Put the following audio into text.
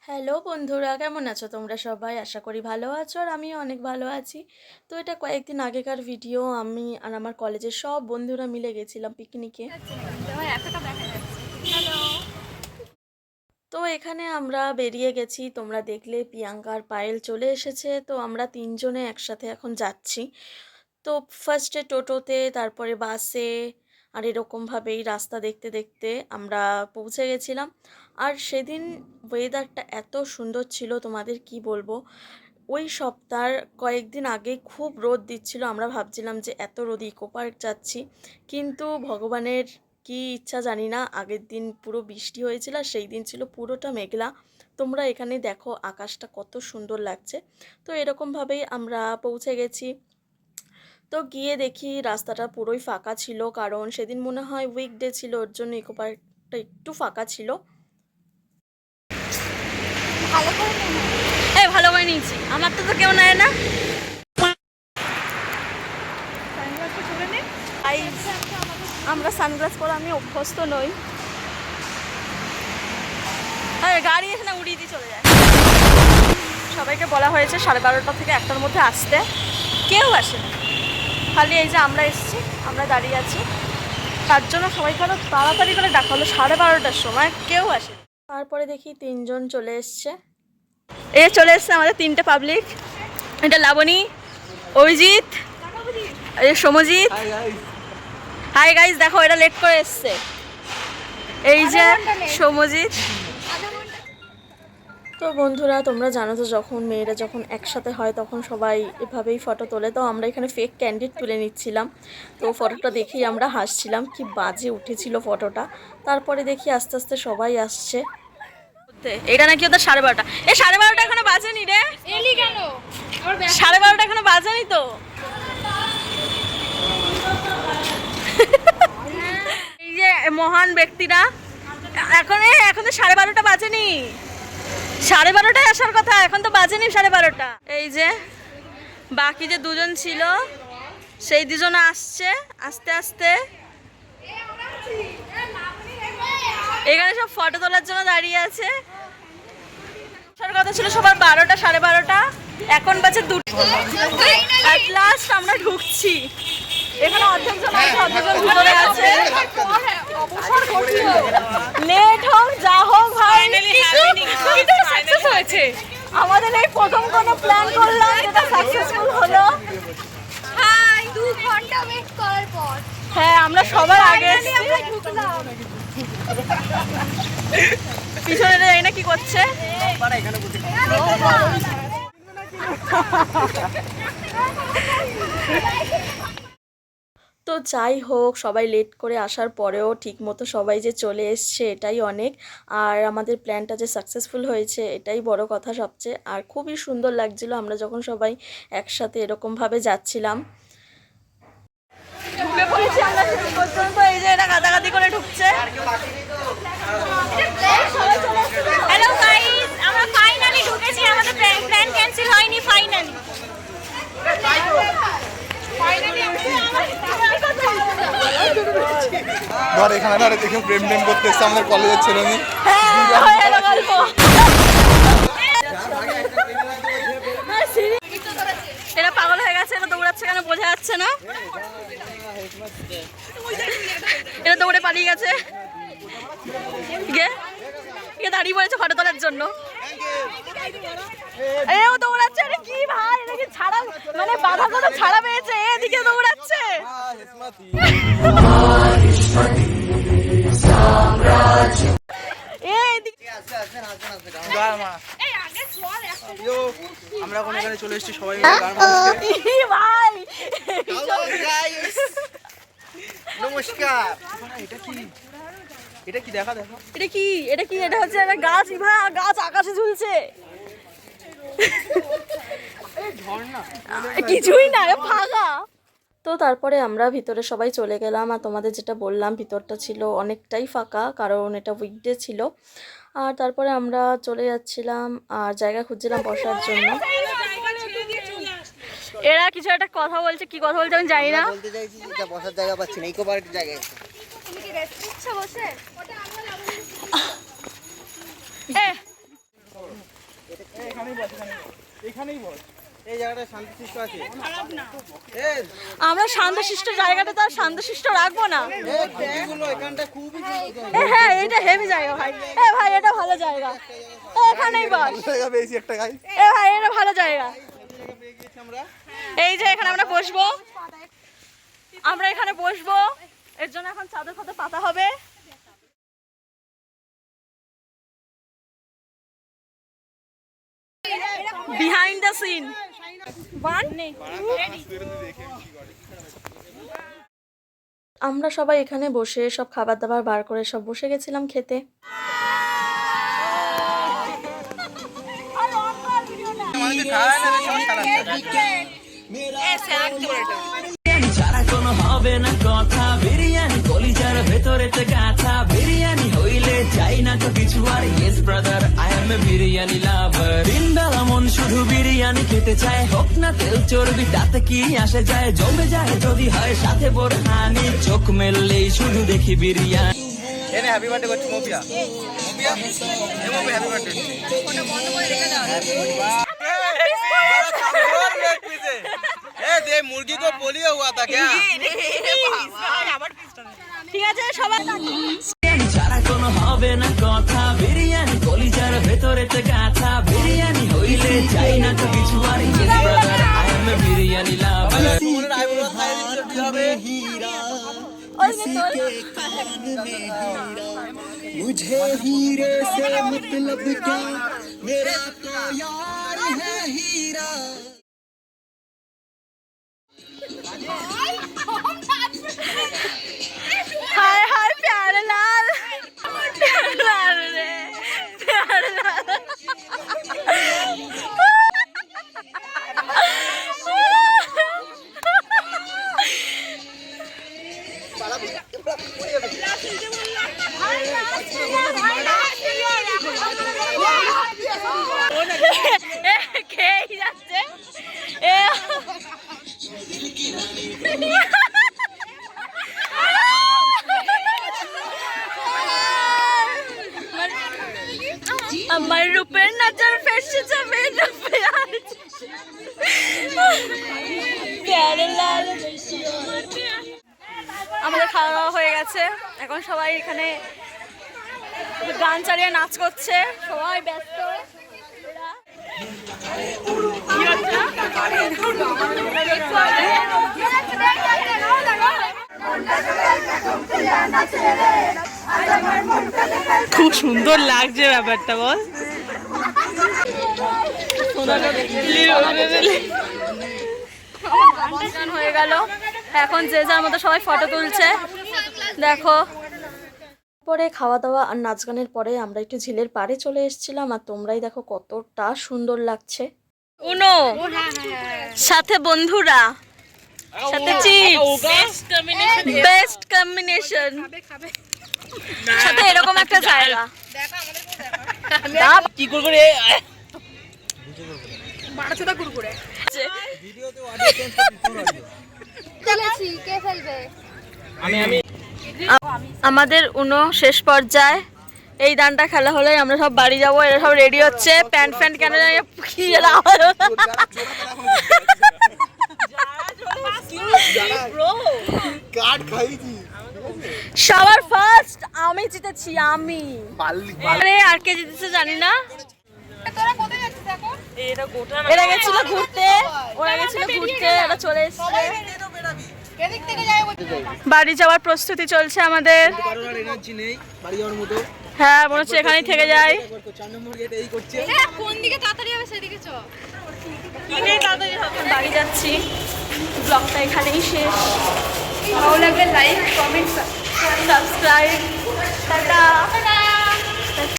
Hello বন্ধুরা, কেমন আছো তোমরা সবাই? আশা করি ভালো আছো আর আমিও অনেক ভালো আছি। তো এটা কয়েকদিন আগেকার ভিডিও। আমি আর আমার কলেজের সব বন্ধুরা মিলে গেছিলাম পিকনিকে। তো এখানে আমরা বেরিয়ে গেছি, তোমরা দেখলে প্রিয়াঙ্কা আর পায়েল চলে এসেছে। তো আমরা তিনজনে একসাথে এখন যাচ্ছি। তো ফার্স্টে টোটোতে, তারপরে বাসে, আর এরকমভাবেই রাস্তা দেখতে দেখতে আমরা পৌঁছে গেছিলাম। আর সেদিন ওয়েদারটা এত সুন্দর ছিল, তোমাদের কি বলবো। ওই সপ্তাহের কয়েকদিন আগে খুব রোদ দিচ্ছিল, আমরা ভাবছিলাম যে এত রোদ, ইকো পার্ক যাচ্ছি। কিন্তু ভগবানের কি ইচ্ছা জানি না, আগের দিন পুরো বৃষ্টি হয়েছিল আর সেই দিন ছিল পুরোটা মেঘলা। তোমরা এখানে দেখো আকাশটা কত সুন্দর লাগছে। তো এরকমভাবেই আমরা পৌঁছে গেছি। তো গিয়ে দেখি রাস্তাটা পুরোই ফাঁকা ছিল, কারণ সেদিন মনে হয় উইকডে ছিল, ওর জন্য ইকো পার্কটা একটু ফাঁকা ছিল। ভালো করে নিয়েছি, আমার তো কেউ নেয় না। আমরা সানগ্লাস পরে আমি অভ্যস্ত নই। হ্যাঁ, গাড়ি এখানে উড়িয়ে দিয়ে চলে যায়। সবাইকে বলা হয়েছে 12:30 থেকে 1টার মধ্যে আসতে, কেউ আসে না। খালি এই যে আমরা এসেছি, আমরা দাঁড়িয়ে আছি, তার জন্য সবাইকে আরো তাড়াতাড়ি করে ডাকা হলো 12:30টার সময়, কেউ আসে। তারপরে দেখি তিনজন চলে এসছে। চলে এসছে আমাদের তিনটে পাবলিক। এটা লাবণী, অভিজিৎ, সমজিৎ। হাই গাইস, দেখো এটা লেট করে এসছে। এই যে সমজিৎ। তো বন্ধুরা, তোমরা জানো তো যখন মেয়েরা যখন একসাথে হয় তখন সবাই এভাবেই ফটো তোলে। তো আমরা এখানে ফেক ক্যান্ডিড তুলে নিচ্ছিলাম। তো ফটোটা দেখেই আমরা হাসছিলাম, কি বাজে উঠেছিল ফটোটা। তারপরে দেখি আস্তে আস্তে সবাই আসছে। এটা নাকি ওদের 12:30। 12:30 এখনো বাজেনি রে। 12:30 এখনো বাজেনি তো। এই যে মহান ব্যক্তিরা, এখন তো 12:30 বাজেনি। 12:30টায় আসার কথা, এখন তো বাজেনি 12:30। এই যে বাকি যে দুজন ছিল, সেই দুজন আসছে আস্তে আস্তে। এখানে সব ফটো তোলার জন্য দাঁড়িয়ে আছে। আসার কথা ছিল সবার 12টা 12:30, এখন বাজে 2টা। আর লাস্ট আমরা ঢুকছি। এখানে অর্ধেক জন আছে, অর্ধেক জন ভিতরে আছে। লেট হোক যা হোক ভাই, কিন্তু সাকসেস হয়েছে। আমাদের এই প্রথম কোনো প্ল্যান করলাম, যেটা সাকসেসফুল হলো। হাই 2 ঘন্টা ওয়েট করার পর হ্যাঁ, আমরা সবার আগে এসেছি। পিছনে জানি না কি করছে। তো যাই হোক, সবাই লেট করে আসার পরেও ঠিক মতো সবাই যে চলে এসছে এটাই অনেক। আর আমাদের প্ল্যানটা যে সাকসেসফুল হয়েছে এটাই বড় কথা সবচেয়ে। আর খুবই সুন্দর লাগছিল আমরা যখন সবাই একসাথে এরকমভাবে যাচ্ছিলাম। ঢুকে পড়েছি আমরা শেষ পর্যন্ত। এই যে এটা গাদাগাদি করে ঢুকছে। হ্যালো গাইস, আমরা ফাইনালি ঢুকেছি। আমাদের প্ল্যান ক্যান্সেল হয়নি। ফাইনালি ধর এখানে ধরে দেখে প্রেম করতে এসছে আমাদের কলেজের ছেলে মেয়ে। এরা পাগল হয়ে গেছে, এরা দৌড়াচ্ছে কেন বোঝা যাচ্ছে না। এরা দৌড়ে পালিয়ে গেছে, দাঁড়িয়ে পড়েছে ফটো তোলার জন্য। এও দৌড়াচ্ছে। আরে কি ভাই, এটা কি ছাড়া, মানে বাধা কোনো ছাড়া পেয়েছে, এদিকে দৌড়াচ্ছে। আমরা এখন এখানে চলে এসেছি সবাই ভাই নমস্কার। এটা কি, এটা কি দেখা দেখো, এটা কি, এটা কি, এটা হচ্ছে একটা গাছ। ইভা, গাছ আকাশে ঝুলছে। কিছুই না, ফাঁকা। তো তারপরে আমরা ভিতরে সবাই চলে গেলাম। আর তোমাদের যেটা বললাম, ভিতরটা ছিল অনেকটাই ফাঁকা, কারণ এটা উইকডে ছিল। আর তারপরে আমরা চলে যাচ্ছিলাম আর জায়গা খুঁজছিলাম বসার জন্য। এরা কিছু একটা কথা বলছে, কি কথা বলছে আমি জানি না। বলতে চাইছি যে বসার জায়গা পাচ্ছি না, ইকো পার্ক জায়গায়। তুমি কি রেস্ট নিচ্ছ বসে? এখানেই বস, এই জায়গাটা শান্তিশিষ্ট আছে। আমরা শান্তশিষ্ট জায়গাটা তো আর শান্তশিষ্ট রাখবো না। এখানটা খুবই হ্যাঁ এটা হেভি জায়গা ভাই। ভাই এটা ভালো জায়গা, এখানেই বস। জায়গা পেয়েছি একটা গাই। ভাই এটা ভালো জায়গা। এই যে এখানে আমরা বসবো, আমরা এখানে বসবো, এর জন্য এখন চাদর ফাদর পাতা হবে। Behind the scene. আমরা সবাই এখানে বসে সব খাবার দাবার বার করে সব বসে গেছিলাম খেতে। ছাড়া কোনো হবে না কথা, বিরিয়ানি কলিজার ভেতরেতে গাথা, বিরিয়ানি হইলে চাই না তো কিছু আর। Yes brother, I M A biryani লাভার। দিনবেলা মন শুধু বিরিয়ানি খেতে চায়, হোক না তেল চর্বি তাতে কি আসে যায়। জমে যায় যদি হয় সাথে বোরহানি, চোখ মেললেই শুধু দেখি বিরিয়ানি। এনে হ্যাপি বার্থডে করছি মোপিয়া। মোপিয়া এ মোপি হ্যাপি বার্থডে। ফোনটা বন্ধ করে রেখে দাও। दे मुर्गी को पोलियो हुआ था क्या? ঠিক আছে সবাই। ছাড়া কোনো হবে না কথা, বিরিয়ানি কলিজার ভেতরেতে গাথা, বিরিয়ানি হইলে চাই না তো কিছু আর। Yes brother, I M A biryani লাভার। मुझे हीरे से मतलब क्या, मेरा तो यार है हीरा। हाय हाय प्यारे लाल, प्यारे लाल रे, प्यारे लाल। খেয়ে যাচ্ছে আমার রূপের নজর ফেসে যাবে, আমাদের খাওয়া দাওয়া হয়ে গেছে। এখন সবাই এখানে গান চালিয়ে নাচ করছে, সবাই ব্যস্ত। খুব সুন্দর লাগছে ব্যাপারটা, বল। গান হয়ে গেল, এখন যে যার মতো সবাই ফটো তুলছে। দেখো পরে খাওয়া দাওয়া আর নাচ গানের পরে আমরা একটু ঝিলের পাড়ে চলে এসেছিলাম। আর তোমরাই দেখো কতটা সুন্দর লাগছে। উনো সাথে বন্ধুরা, সাথে চিপস, বেস্ট কম্বিনেশন, সাথে এরকম একটা জায়গা। কি কুরকুরে, বাড়াচোদা কুরকুরে। ভিডিওতে অডিও চলেছি, কে ফেলবে? আমাদের উনো শেষ পর্যায়ে। এই দানটা খেলা হলে আমরা সব বাড়ি যাবো। এরা সব রেডি হচ্ছে, প্যান্ট ফ্যান্ট কেন সবার ফার্স্ট আমি জিতেছি, আমি। আরে আর কে জিতেছে জানি না। তোরা কোথায় যাচ্ছিস এখন? এরা গেছিল ঘুরতে, ওরা গেছিল ঘুরতে, এরা চলে এসছে। এদিক থেকে যাই বলছি। বাড়ি যাওয়ার প্রস্তুতি চলছে আমাদের। কারোর আর এনার্জি নেই বাড়ি যাওয়ার মতো। হ্যাঁ মনে হচ্ছে এখানেই থেকে যাই। 4 নম্বর গেট এই করছে। কোন দিকে তাড়াতাড়ি হবে সেদিকে চ। বাড়ি যাচ্ছি। ব্লগটা এখানেই শেষ। ভালো লাগলে লাইক, কমেন্ট, সাবস্ক্রাইব। টাটা।